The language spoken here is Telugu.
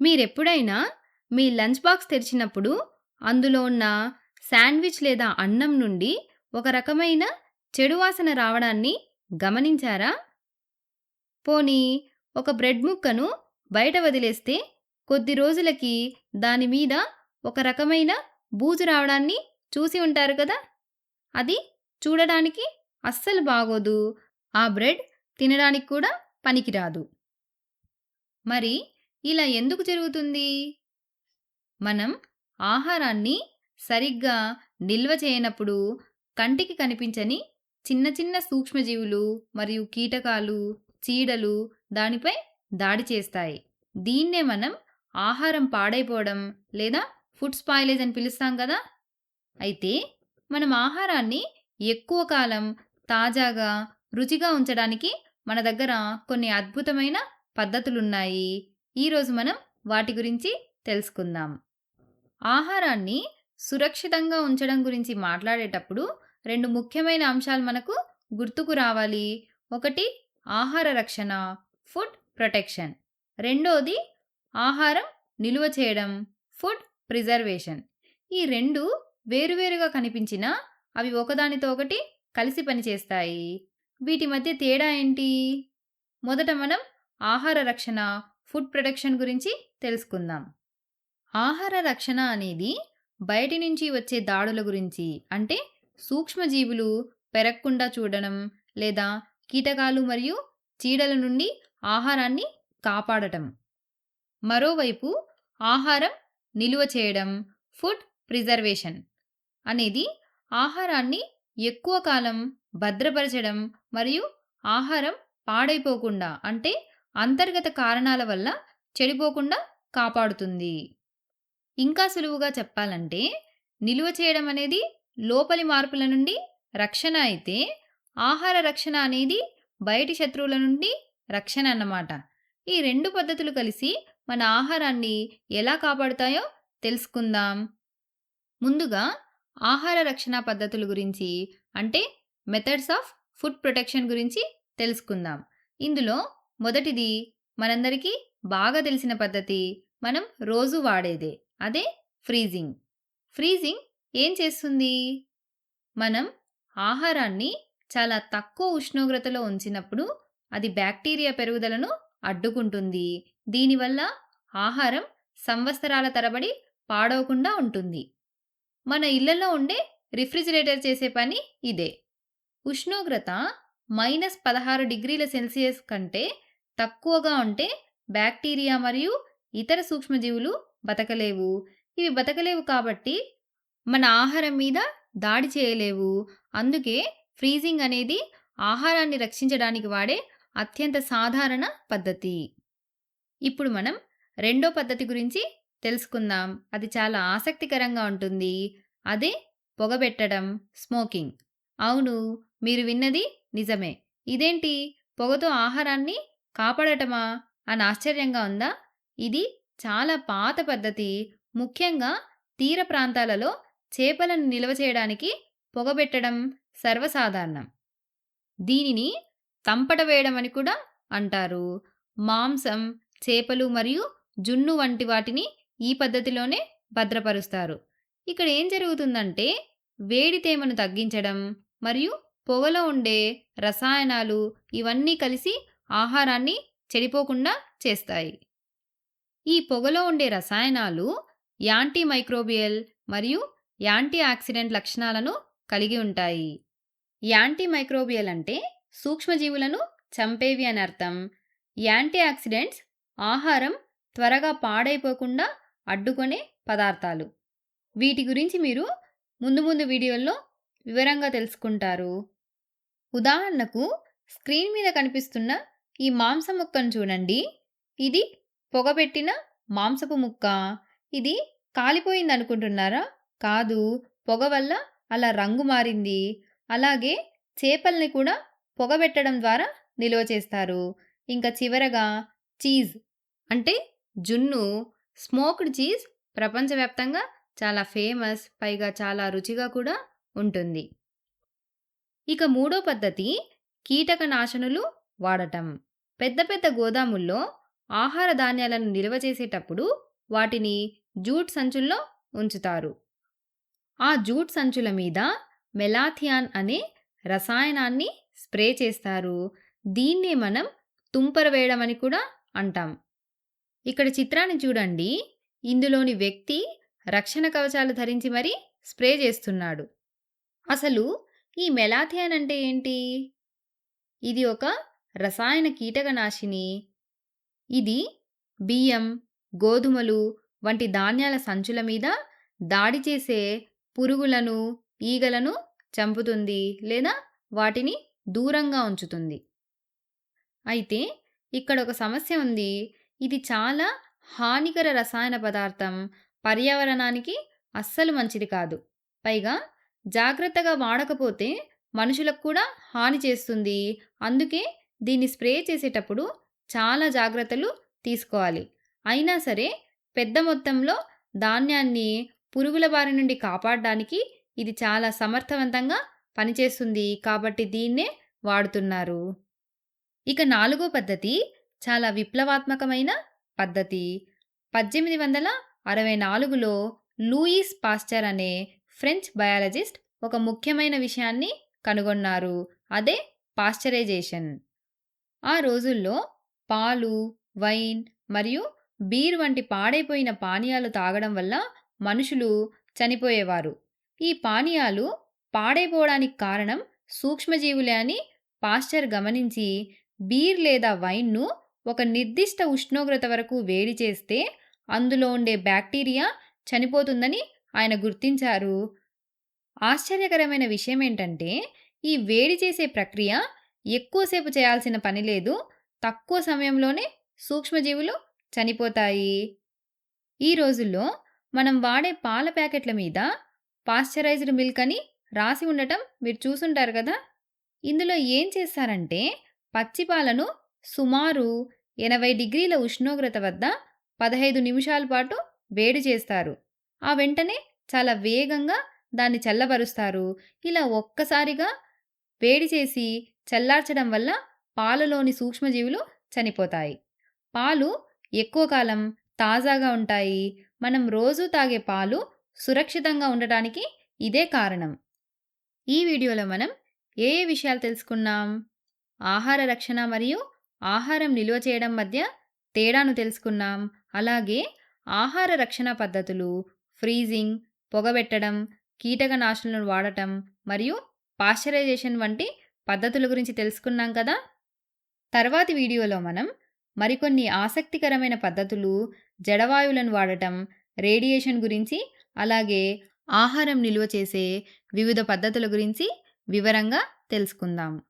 మీరెప్పుడైనా మీ లంచ్ బాక్స్ తెరిచినప్పుడు అందులో ఉన్న శాండ్‌విచ్ లేదా అన్నం నుండి ఒక రకమైన చెడు వాసన రావడాన్ని గమనించారా? పోనీ ఒక బ్రెడ్ ముక్కను బయట వదిలేస్తే కొద్ది రోజులకి దాని మీద ఒక రకమైన బూజు రావడాన్ని చూసి ఉంటారు కదా! అది చూడడానికి అస్సలు బాగోదు. ఆ బ్రెడ్ తినడానికి కూడా పనికిరాదు. మరి ఇలా ఎందుకు జరుగుతుంది? మనం ఆహారాన్ని సరిగ్గా నిల్వ చేయనప్పుడు కంటికి కనిపించని చిన్న చిన్న సూక్ష్మజీవులు మరియు కీటకాలు, చీడలు దానిపై దాడి చేస్తాయి. దీన్నే మనం ఆహారం పాడైపోవడం లేదా ఫుడ్ స్పాయిలేజ్ అని పిలుస్తాం కదా! అయితే మనం ఆహారాన్ని ఎక్కువ కాలం తాజాగా, రుచిగా ఉంచడానికి మన దగ్గర కొన్ని అద్భుతమైన పద్ధతులున్నాయి. ఈరోజు మనం వాటి గురించి తెలుసుకుందాం. ఆహారాన్ని సురక్షితంగా ఉంచడం గురించి మాట్లాడేటప్పుడు 2 ముఖ్యమైన అంశాలు మనకు గుర్తుకు రావాలి. ఒకటి ఆహార రక్షణ, ఫుడ్ ప్రొటెక్షన్. రెండోది ఆహారం నిలువ చేయడం, ఫుడ్ ప్రిజర్వేషన్. ఈ 2 వేరువేరుగా కనిపించినా అవి ఒకదానితో ఒకటి కలిసి పనిచేస్తాయి. వీటి మధ్య తేడా ఏంటి? మొదట మనం ఆహార రక్షణ, ఫుడ్ ప్రొటెక్షన్ గురించి తెలుసుకుందాం. ఆహార రక్షణ అనేది బయటి నుంచి వచ్చే దాడుల గురించి, అంటే సూక్ష్మజీవులు పెరగకుండా చూడడం లేదా కీటకాలు మరియు చీడల నుండి ఆహారాన్ని కాపాడటం. మరోవైపు ఆహారం నిలువ చేయడం, ఫుడ్ ప్రిజర్వేషన్ అనేది ఆహారాన్ని ఎక్కువ కాలం భద్రపరచడం మరియు ఆహారం పాడైపోకుండా, అంటే అంతర్గత కారణాల వల్ల చెడిపోకుండా కాపాడుతుంది. ఇంకా సులువుగా చెప్పాలంటే నిలువ చేయడం అనేది లోపలి మార్పుల నుండి రక్షణ అయితే, ఆహార రక్షణ అనేది బయటి శత్రువుల నుండి రక్షణ అన్నమాట. ఈ 2 పద్ధతులు కలిసి మన ఆహారాన్ని ఎలా కాపాడుతాయో తెలుసుకుందాం. ముందుగా ఆహార రక్షణ పద్ధతుల గురించి, అంటే మెథడ్స్ ఆఫ్ ఫుడ్ ప్రొటెక్షన్ గురించి తెలుసుకుందాం. ఇందులో మొదటిది మనందరికీ బాగా తెలిసిన పద్ధతి, మనం రోజు వాడేదే. అదే ఫ్రీజింగ్. ఫ్రీజింగ్ ఏం చేస్తుంది? మనం ఆహారాన్ని చాలా తక్కువ ఉష్ణోగ్రతలో ఉంచినప్పుడు అది బ్యాక్టీరియా పెరుగుదలను అడ్డుకుంటుంది. దీనివల్ల ఆహారం సంవత్సరాల తరబడి పాడవకుండా ఉంటుంది. మన ఇళ్లలో ఉండే రిఫ్రిజిరేటర్ చేసే పని ఇదే. ఉష్ణోగ్రత -16 డిగ్రీల సెల్సియస్ కంటే తక్కువగా ఉంటే బ్యాక్టీరియా మరియు ఇతర సూక్ష్మజీవులు బతకలేవు. ఇవి బతకలేవు కాబట్టి మన ఆహారం మీద దాడి చేయలేవు. అందుకే ఫ్రీజింగ్ అనేది ఆహారాన్ని రక్షించడానికి వాడే అత్యంత సాధారణ పద్ధతి. ఇప్పుడు మనం రెండో పద్ధతి గురించి తెలుసుకుందాం. అది చాలా ఆసక్తికరంగా ఉంటుంది. అదే పొగబెట్టడం, స్మోకింగ్. అవును, మీరు విన్నది నిజమే. ఇదేంటి, పొగతో ఆహారాన్ని కాపాడటమా అని ఆశ్చర్యంగా ఉందా? ఇది చాలా పాత పద్ధతి. ముఖ్యంగా తీర ప్రాంతాలలో చేపలను నిల్వ చేయడానికి పొగబెట్టడం సర్వసాధారణం. దీనిని తంపట వేయడం అని కూడా అంటారు. మాంసం, చేపలు మరియు జున్ను వంటి వాటిని ఈ పద్ధతిలోనే భద్రపరుస్తారు. ఇక్కడ ఏం జరుగుతుందంటే వేడి తేమను తగ్గించడం మరియు పొగలో ఉండే రసాయనాలు ఇవన్నీ కలిసి ఆహారాన్ని చెడిపోకుండా చేస్తాయి. ఈ పొగలో ఉండే రసాయనాలు యాంటీ మైక్రోబియల్ మరియు యాంటీ ఆక్సిడెంట్ లక్షణాలను కలిగి ఉంటాయి. యాంటీ మైక్రోబియల్ అంటే సూక్ష్మజీవులను చంపేవి అని అర్థం. యాంటీ ఆక్సిడెంట్స్ ఆహారం త్వరగా పాడైపోకుండా అడ్డుకునే పదార్థాలు. వీటి గురించి మీరు ముందు ముందు వీడియోల్లో వివరంగా తెలుసుకుంటారు. ఉదాహరణకు స్క్రీన్ మీద కనిపిస్తున్న ఈ మాంసం ముక్కను చూడండి. ఇది పొగబెట్టిన మాంసపు ముక్క. ఇది కాలిపోయింది అనుకుంటున్నారా? కాదు, పొగ వల్ల అలా రంగు మారింది. అలాగే చేపల్ని కూడా పొగబెట్టడం ద్వారా నిల్వ చేస్తారు. ఇంకా చివరగా చీజ్, అంటే జున్ను, స్మోక్డ్ చీజ్ ప్రపంచవ్యాప్తంగా చాలా ఫేమస్, పైగా చాలా రుచిగా కూడా ఉంటుంది. ఇక మూడో పద్ధతి కీటకనాశనులు వాడటం. పెద్ద పెద్ద గోదాముల్లో ఆహార ధాన్యాలను నిల్వ చేసేటప్పుడు వాటిని జూట్ సంచుల్లో ఉంచుతారు. ఆ జూట్ సంచుల మీద మెలాథియాన్ అనే రసాయనాన్ని స్ప్రే చేస్తారు. దీన్నే మనం తుంపర వేయడం అని కూడా అంటాం. ఇక్కడ చిత్రాన్ని చూడండి. ఇందులోని వ్యక్తి రక్షణ కవచాలు ధరించి మరీ స్ప్రే చేస్తున్నాడు. అసలు ఈ మెలాథియాన్ అంటే ఏంటి? ఇది ఒక రసాయన కీటకనాశిని. ఇది బియ్యం, గోధుమలు వంటి ధాన్యాల సంచుల మీద దాడి చేసే పురుగులను, ఈగలను చంపుతుంది లేదా వాటిని దూరంగా ఉంచుతుంది. అయితే ఇక్కడ ఒక సమస్య ఉంది. ఇది చాలా హానికర రసాయన పదార్థం. పర్యావరణానికి అస్సలు మంచిది కాదు. పైగా జాగ్రత్తగా వాడకపోతే మనుషులకు కూడా హాని చేస్తుంది. అందుకే దీన్ని స్ప్రే చేసేటప్పుడు చాలా జాగ్రత్తలు తీసుకోవాలి. అయినా సరే పెద్ద మొత్తంలో ధాన్యాన్ని పురుగుల బారి నుండి కాపాడడానికి ఇది చాలా సమర్థవంతంగా పనిచేస్తుంది. కాబట్టి దీన్నే వాడుతున్నారు. ఇక నాలుగో పద్ధతి చాలా విప్లవాత్మకమైన పద్ధతి. 1864లో లూయిస్ పాస్చర్ అనే ఫ్రెంచ్ బయాలజిస్ట్ ఒక ముఖ్యమైన విషయాన్ని కనుగొన్నారు. అదే పాశ్చరైజేషన్. ఆ రోజుల్లో పాలు, వైన్ మరియు బీర్ వంటి పాడైపోయిన పానీయాలు తాగడం వల్ల మనుషులు చనిపోయేవారు. ఈ పానీయాలు పాడైపోవడానికి కారణం సూక్ష్మజీవులే అని పాశ్చర్ గమనించి బీర్ లేదా వైన్ను ఒక నిర్దిష్ట ఉష్ణోగ్రత వరకు వేడి చేస్తే అందులో ఉండే బ్యాక్టీరియా చనిపోతుందని ఆయన గుర్తించారు. ఆశ్చర్యకరమైన విషయం ఏంటంటే ఈ వేడి చేసే ప్రక్రియ ఎక్కువసేపు చేయాల్సిన పని లేదు. తక్కువ సమయంలోనే సూక్ష్మజీవులు చనిపోతాయి. ఈ రోజుల్లో మనం వాడే పాల ప్యాకెట్ల మీద పాశ్చరైజ్డ్ మిల్క్ అని రాసి ఉండటం మీరు చూసుంటారు కదా. ఇందులో ఏం చేస్తారంటే పచ్చి పాలను సుమారు 80 డిగ్రీల ఉష్ణోగ్రత వద్ద 15 నిమిషాల పాటు వేడి చేస్తారు. ఆ వెంటనే చాలా వేగంగా దాన్ని చల్లబరుస్తారు. ఇలా ఒక్కసారిగా వేడి చేసి చల్లార్చడం వల్ల పాలలోని సూక్ష్మజీవులు చనిపోతాయి. పాలు ఎక్కువ కాలం తాజాగా ఉంటాయి. మనం రోజూ తాగే పాలు సురక్షితంగా ఉండటానికి ఇదే కారణం. ఈ వీడియోలో మనం ఏ ఏ విషయాలు తెలుసుకున్నాం? ఆహార రక్షణ మరియు ఆహారం నిల్వ చేయడం మధ్య తేడాను తెలుసుకున్నాం. అలాగే ఆహార రక్షణ పద్ధతులు, ఫ్రీజింగ్, పొగబెట్టడం, కీటకనాశులను వాడటం మరియు పాశ్చరైజేషన్ వంటి పద్ధతుల గురించి తెలుసుకున్నాం కదా. తర్వాతి వీడియోలో మనం మరికొన్ని ఆసక్తికరమైన పద్ధతులు, జడవాయువులను వాడటం, రేడియేషన్ గురించి, అలాగే ఆహారం నిల్వ చేసే వివిధ పద్ధతుల గురించి వివరంగా తెలుసుకుందాం.